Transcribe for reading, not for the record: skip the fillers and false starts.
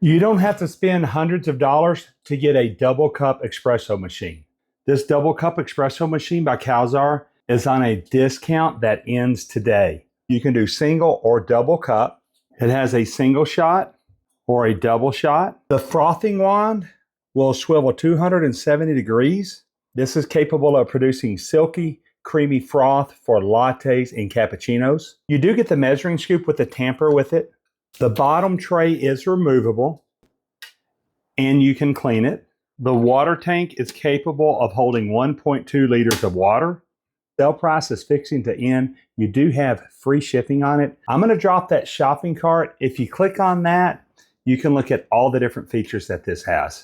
You don't have to spend hundreds of dollars to get a double cup espresso machine. This double cup espresso machine by COWSAR is on a discount that ends today. You can do single or double cup. It has a single shot or a double shot. The frothing wand will swivel 270 degrees. This is capable of producing silky, creamy froth for lattes and cappuccinos. You do get the measuring scoop with the tamper with it. The bottom tray is removable and you can clean it. The water tank is capable of holding 1.2 liters of water. Sale price is fixing to end. You do have free shipping on it. I'm going to drop that shopping cart. If you click on that, you can look at all the different features that this has.